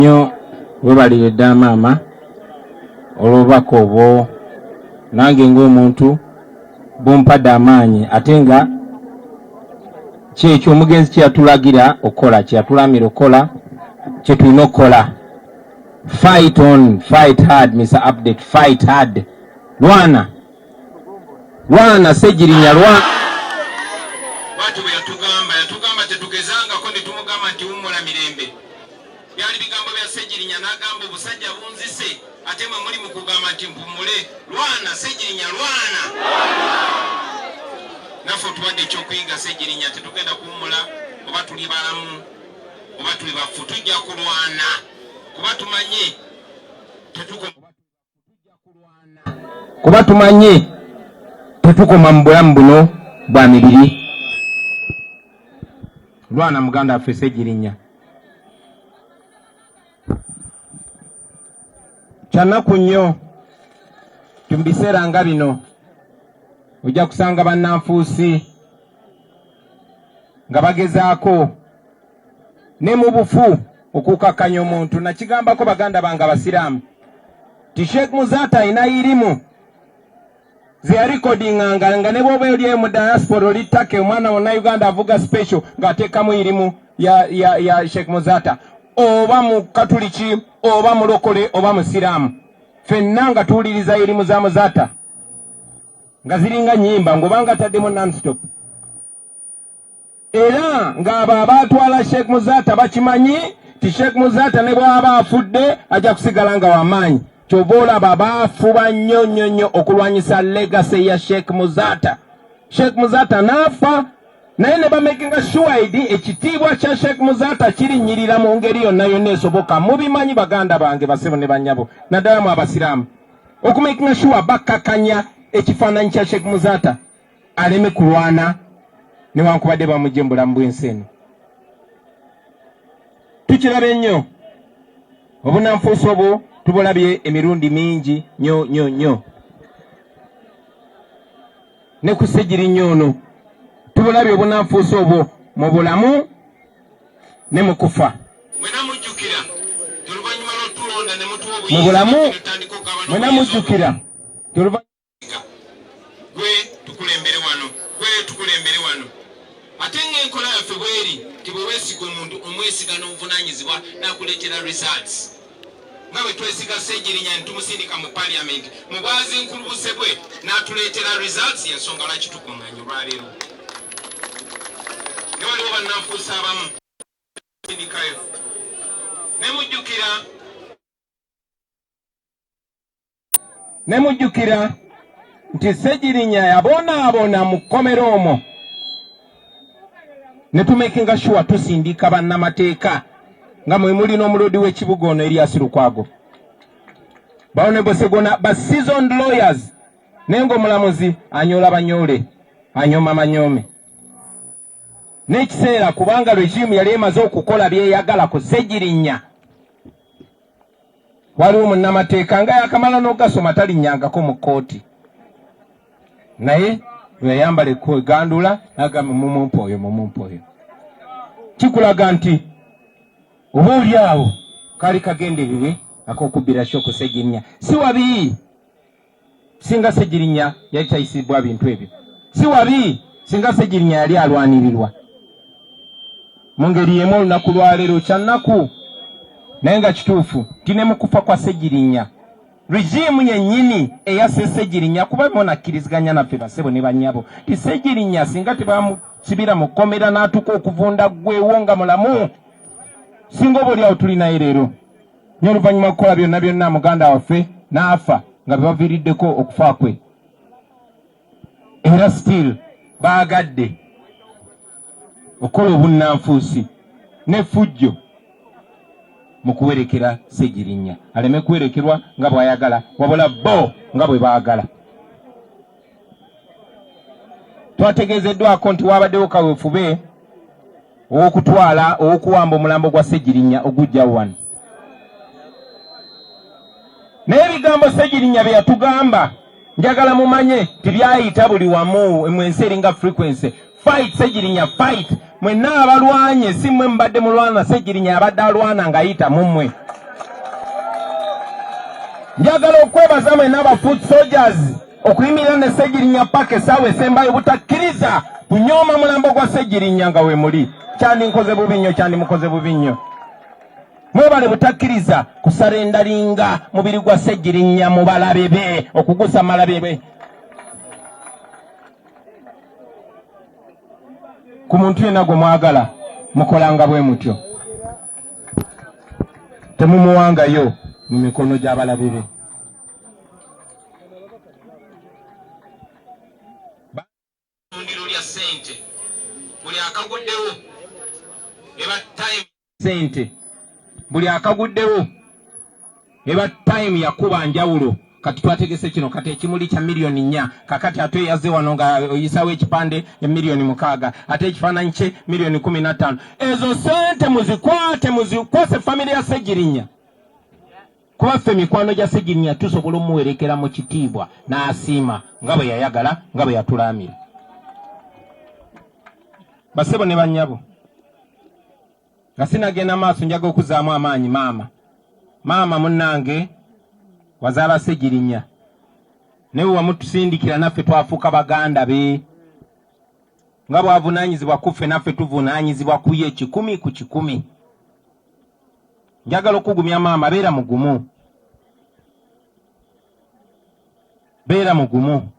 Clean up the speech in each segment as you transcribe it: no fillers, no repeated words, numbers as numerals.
Nyo webalire maama olubako obwo nange ng'omuntu bumpadde amaanyi ate nga kyekyo omugenzi kyeyatulagira okola kyeyatulamira okola kyetulina okukola. Fight on, fight hard, Mr. Update, fight hard. Lwana Ssegirinya lwana. Watu yatugamba tetugezangako ne tumugamba nti wumula mirembe. Byali bigambo bya Ssegirinya n'agamba obusajja bunzise ate mwe muli mu kugamba nti mpumule. Lwana Ssegirinya lwana. Naffe tuwadde ekyokuyiga Ssegirinya tetugenda kuwumula oba tuli balamu oba tuli bafu tujja kulwana kuba tumanye tetukoma mu bulamu buno bwa mibiri. Lwana muganda waffe Ssegirinya. Kyanaku nnyo mu biseera nga bino ojja kusanga bannanfuusi nga bagezaako ne mu bufu okukakkanya omuntu. Nakigambako baganda bange Abasiraamu ti Sheikh Muzata ayina irimu ze yarikodinganga nga ne bw'oba oli mu diaspora oli Take omwana wonna Uganda avuga special ng'ateekamu irimu ya Sheikh Muzata, oba mu Katuliki oba mulokole oba Musiraamu, ffenna nga tuwuliriza irimu za Muzata nga ziringa nnyimba ng'obanga ataddemu non-stop. Era ng'abo abaatwala Sheikh Muzata bakimanyi ti Sheikh Muzata ne bw'aba afudde ajja kusigala nga w'amaanyi. Kyova olaba baafuba nnyo okulwanyisa legacy ya Sheikh Muzata. Sheikh Muzata n'afa naye ne bamakinga sure ekitiibwa kya Sheikh Muzata kirinnyirira mu ngeri yonna esoboka. Mubimanyi baganda bange basebo ne bannyabo naddala mu Abasiraamu, okumakinga sure bakkakanya ekifaananyi kya Sheikh Muzata aleme kulwana newankubadde bamugye mu bulamu bw'ensi eno. Tukirabe nnyo obunanfuusi obwo, tubulabye emirundi mingi nnyo. Ne ku Ssegirinya ono tubulabye obunanfuusi obwo mu bulamu ne mu kufa. Mu bulamu mwena mujjukira tukulembere wano ate ng'enkola yaffe bweri ti bwe weesiga omuntu omwesiga n'obuvunaanyizibwa n'akuleetera results. Nga bwe twesiga Ssegirinya ne tumusindika mu parliament mu bwazi nkulubuse bwe n'atuleetera results, y'ensonga lwaki tukuŋŋaanya olwaleero. Ne waliwo bannanfuusi abamu sindikayo ne mujjukira nti Ssegirinya yabonaabona mu kkomero omwo ne tumekinga sure tusindika bannamateeka nga mwe muli n'omulodi w'ekibuga ono Erias Lukwago, Honorable Sseggona, ba seasoned lawyers, naye ng'omulamuzi anyoola banyoole anyooma manyoome. N'ekiseera kubanga regimu yali emaze okukola byeyagala ku Ssegirinya, waliwo munnamateeka nga yakamala n'ogasoma talinnyangako mu kkooti, naye yayambala ekkwegandula agamba mumumpa oyo. Kikulaga nti oba oli awo kaali kagendererwe ak'okubbira ku Ssegirinya. Si wabi singa Ssegirinya yali tayisibwa bintu ebyo, si wabi singa Ssegirinya yali alwanirirwa mu ngeri y'emu olunaku lwaleero kyannaku. Naye nga kituufu ti ne mu kufa kwa Ssegirinya regimu yennyini eyase Ssegirinya kuba monakkiriziganya naffe basebo ne bannyabo ti Ssegirinya singa tebamusibira mu kkomera n'atuka okuvunda gwewo nga mulamu, singa oba oli awo tulinayo leero nye oluvannyuma kukola byonna muganda waffe n'afa nga bebaviiriddeko okufa kwe. Era still baagadde okukola obunnanfuusi n'effujjo mu kuwerekera Ssegirinya aleme kuwerekerwa nga bw'ayagala wabula bo nga bwe baagala. Twategeezeddwako nti waabaddewo kaweefube ow'okuwamba omulambo gwa Ssegirinya ogujjawo wano, naye ebigambo Ssegirinya bye yatugamba njagala mumanye tibyayita buli wamu mu ensi eringa frequency. Fight Ssegirinya, fight. mwenna abalwanye si mmwe mbadde mulwana Ssegirinya abadde alwana ng'ayita mu mmwe. Njagala okwebaza mwenna aba foot soldiers okuyimirira ne Ssegirinya paka essaawa esembayo butakkiriza kunyooma mulambo gwa Ssegirinya nga we muli. Kyandinkoze bubi nnyo, kyandimukoze bubi nnyo. Mwebale butakkiriza kusarendalinga mubiri gwa Ssegirinya mu balabe be, okugusa malabe be. Ku muntu yenna gwe mwagala mukolanga bwe mutyo. Temumuwangayo mu mikono gy'abalabe be. Sente buli akaguddewo eba time yakuba njawulo kati twategese kino kati ekimuli kya milioni 4 kakati ate yaze wano nga oyisawo ekipande ya milioni 6 ate ekifaananyi kye milioni 15. ezo sente muzikwase family ya Ssegirinya kuba ffe mikwano gya Ssegirinya tusobola omuwerekera mu kitiibwa n'asiima nga bwe yayagala nga bwe yatulaamira. Basebo ne bannyabo nga sinagenda maaso njaga okuzaamu amaanyi maama munnange wazaala Ssegirinya naye wamutusindikira naffe twafuuka baganda be nga bwavunaanyizibwa kuffe naffe tuvunaanyizibwa ku ye 100 ku 100. Njagala okugumya maama beera mugumu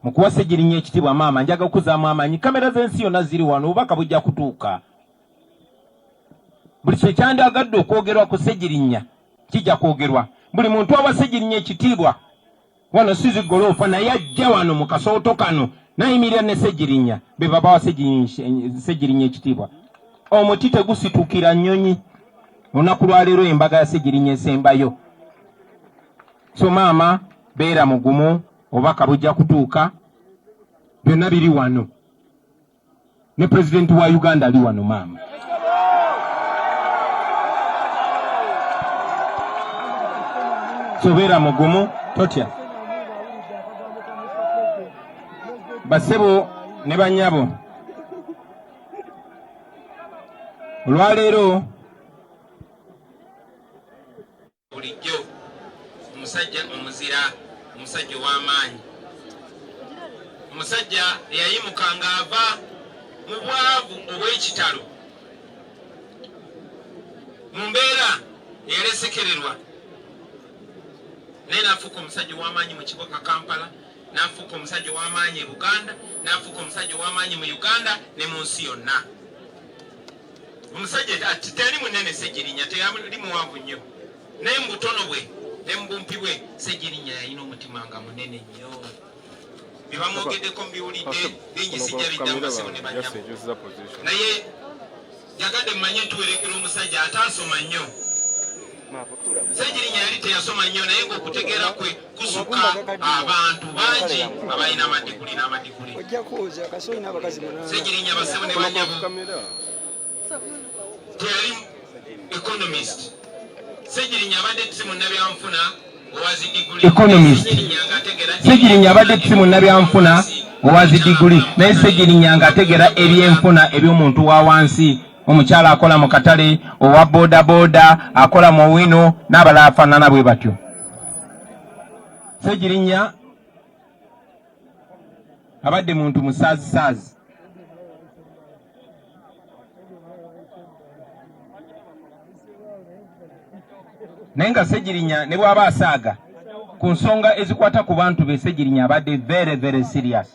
mukuwa Ssegirinya ekitiibwa maama. Njaga okuzaamu amaanyi kamera z'ensi yonna ziri wano obubaka bujja kutuuka. Buli kye kyandyagadde okwogerwa ku Ssegirinya kijja kwogerwa. Buli muntu awa Ssegirinya ekitiibwa wano si zigoloofa naye ajja wano mu kasooto kano nayimirira ne Ssegirinya be baba wa Ssegirinya ekitiibwa. Omuti tegusituukira nnyonyi. Olunaku lwaleero embaga ya Ssegirinya esembayo. So maama beera mugumu obubaka bujja kutuuka. Byonna biri wano. Ne Pulezidenti wa Uganda ali wano maama. Sobeera mugumu totya. Basebo ne bannyabo olwaleero bulijjo omusajja omuzira, omusajja w'amaanyi, omusajja eyayimukanga ava mu bwavu obw'ekitalo mu mbeera eyalesekererwa naye n'afuuka omusajja w'amaanyi mu kibuga Kampala, n'afuuka omusajja w'amaanyi e Buganda, n'afuuka omusajja w'amaanyi mu Uganda ne mu nsi yonna. Omusajja teri munene Ssegirinya, teri muwanvu nnyo, naye mu butono bwe ne mu bumpi bwe Ssegirinya yalina omutima nga munene nnyo. Bye bamwogeddeko mbiwulidde bingi sijja biddamu basibo ne bannyabo, naye yagadde mmanye ntuwerekera omusajja ataasoma nnyo. Ssegirinya yali teyasoma nnyo naye ng'okutegeera kwe kusuka abantu bangi abalina amadiguli n'amadiguli. Ssegirinya basebo ne bannyabo teyali economist. Ssegirinya abadde munabyanfuna owazi diguli. Ssegirinya abadde munabyanfuna owazi diguli naye Ssegirinya ng'ategeera ebyenfuna eby'omuntu wa wansi. Omukyala akola mu katale, owa boda boda akola mu wino n'abalala afaanana bwe batyo. Ssegirinya abadde muntu musaazi. Naye nga Ssegirinya ne bw'aba asaaga ku nsonga ezikwata ku bantu be, Ssegirinya abadde very very serious.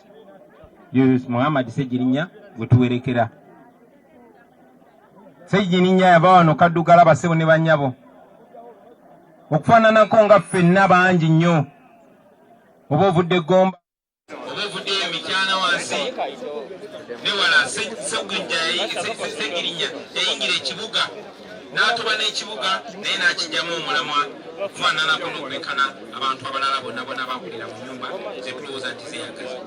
Muhammad Ssegirinya gwe tuwerekera. Ssegirinya yava wano kaddugala basebo ne bannyabo okufaananako nga ffenna bangi nnyo. Oba ovudde Gomba, oba ovuddeyo emityana wansi newala Ssegirinya yayingira ekibuga n'atoba n'ekibuga naye n'akijjamu omulamwa okufaananako n'okulekana abantu abalala bonna bakulira mu nyumba zetulowooza nti zeyagaza.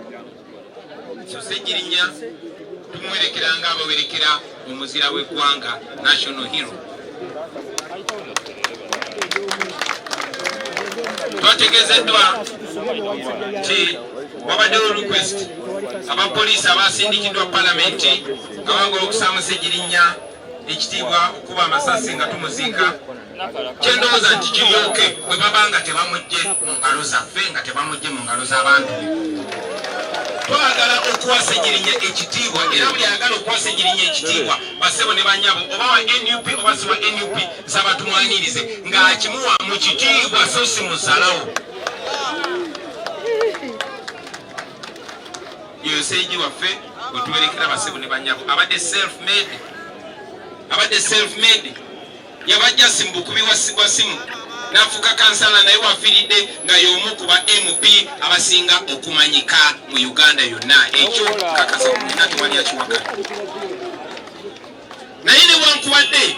So Ssegirinya tumuwerekera nga abawerekera omuzira w'eggwanga, national hero. Twategeezeddwa nti wabaddewo request abapoliisi abasindikidwa palamenti abanga okusaamu Ssegirinya ekitiibwa okuba amasasi nga tumuziika kyendowooza nti kiryoke bwe babanga tebamugye mu ngalo zaffe nga tebamugye mu ngalo z'abantu. Twagala okuwa Ssegirinya ekitiibwa era buli ayagala okuwa Ssegirinya ekitiibwa bassebo ne bannyabo oba wa NUP oba si wa NUP nsaba tumwanirize ng'akimuwa mu kitiibwa so si musalawo. Yeyo Sseegi waffe bwe tuwerekera bassebo ne bannyabo abadde self-made yabajja simbukubi wa simu nafuka kansala naye wafiridde nga y'omu ku ba MP abasinga okumanyika mu Uganda yonna. Ekyo kakasa kumina tewali akiwakana. Naye ne wankubadde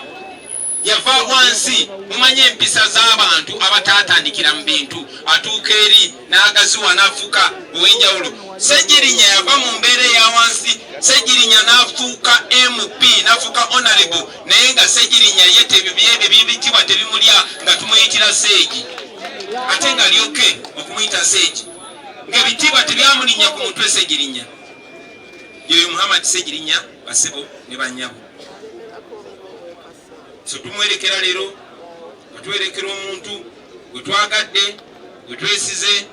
yava wansi mumanye empisa z'abantu abataatandikira mu bintu atuuka eri n'agaziwa n'afuuka ow'enjawulo. Ssegirinya yava mu mbeera eya wansi, Ssegirinya n'afuuka MP n'afuuka honorable, naye nga Ssegirinya ye ebibitibwa tebimulya nga tumuyitira Sseegi ate nga lyoke okumuyita Sseegi ng'ebitibwa tebyamulinnya ku mutwe Ssegirinya. Yoyo Muhammad Ssegirinya bassebo ne bannyabo. So tumwerekera leero atwerekera omuntu gwe twagadde gwe twesize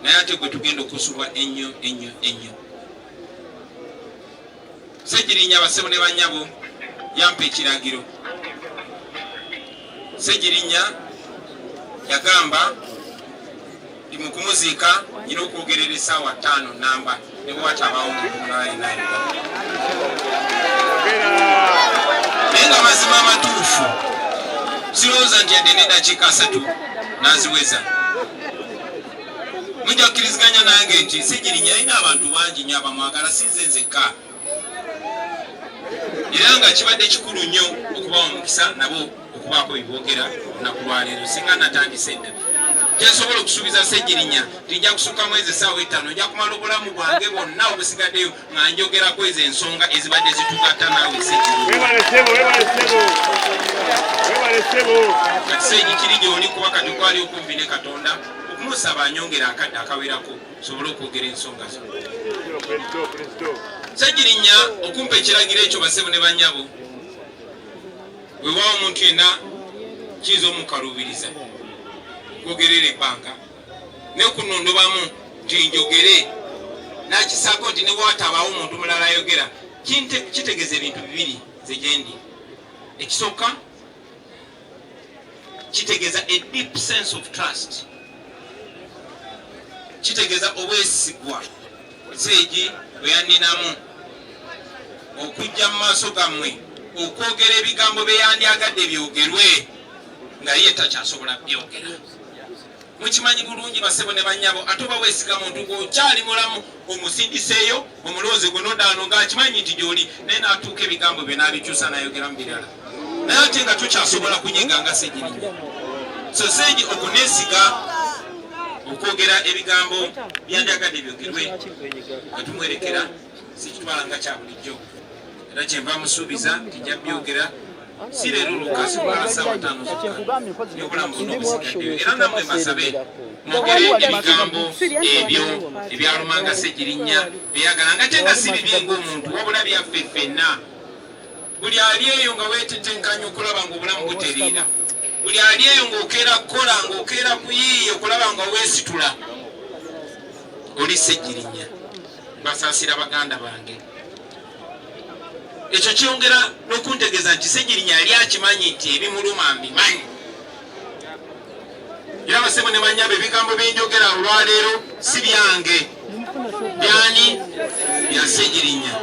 naye ate gwe tugenda okusulwa ennyo. Ssegirinya bassebo ne bannyabo yampa ekiragiro. Ssegirinya yagamba ndi mu kumuziika nyina okwogerera essaawa 5 namba ne bw'atabaawo naye naye nga mazima amatuufu sirowooza nti yadde n'eddakiika 3 n'aziweza. Mujja kukkiriziganya nange nti Ssegirinya alina abantu bangi nnyo abamwagala sinze nzekka, era nga kibadde kikulu nnyo okubawa omukisa nabo okubaako biboogera olunaku lwaleero singa natandise dda. Kyensobola okusuubiza Ssegirinya tijja kusukka mwezi essaawa 5 nja kumala obulamu bwange bwonna obusigaddeyo nga njogerako ezo ensonga ezibadde zitugatta naawe Ssegirinya. Kati Sseegi kiri gy'oli kuba kati kwali okumpi ne Katonda okumusaba anyongera akadde akawerako sobole okwogera ensonga zo. Ssegirinya okumpa ekiragiro ekyo bassebo ne bannyabo weewaawo omuntu yenna kiyinza omukaluubiriza kwogerera ebbanga ne kunondobamu nti njogere nakisaako nti ne bwatabaawo omuntu mulala ayogera kitegeeza ebintu bibiri ze gyendi. Ekisooka kitegeeza a deep sense of trust, kitegeeza obwesigwa Sseegi bwe yanninamu okujja mu maaso gammwe okwogera ebigambo bye yandyagadde byogerwe nga ye takyasobola byogera. Mukimanyi bulungi bassebo ne bannyabo ate oba weesiga muntu gwokyali mulamu omusindiseeyo omulowoozi gwe nodaano ng'akimanyi nti gy'oli naye n'atuuka ebigambo bye n'abikyusa n'ayogera mu birala naye ate nga tokyasobola kunyiga nga Ssegirinya. So Sseegi okuneesiga okwogera ebigambo byandyagadde byogerwe nga tumwerekera sikitwala nga kya bulijjo era kyenva musuubiza tijja byogera si leero lukasi kubala ssaawa 5 zokka n'obulamu buno obusigaddeyo. Era nammwe mbasabe mwogere ebigambo ebyo ebyalumanga Ssegirinya byeyagala nga te nga si bibi ng'omuntu wabula byaffe ffenna. Buli ali eyo nga weetetenkanya okulaba ng'obulamu buteriira, buli ali eyo ng'okeera kukola ng'okeera kuyiiya okulaba nga weesitula, oli Ssegirinya. Basaasira baganda bange. Ekyo kyongera n'okuntegeeza nti Ssegirinya yali akimanyi nti ebimuluma mbimanyi. Era bassebo ne bannyabo ebigambo bye njogera olwaleero si byange, byani bya Ssegirinya.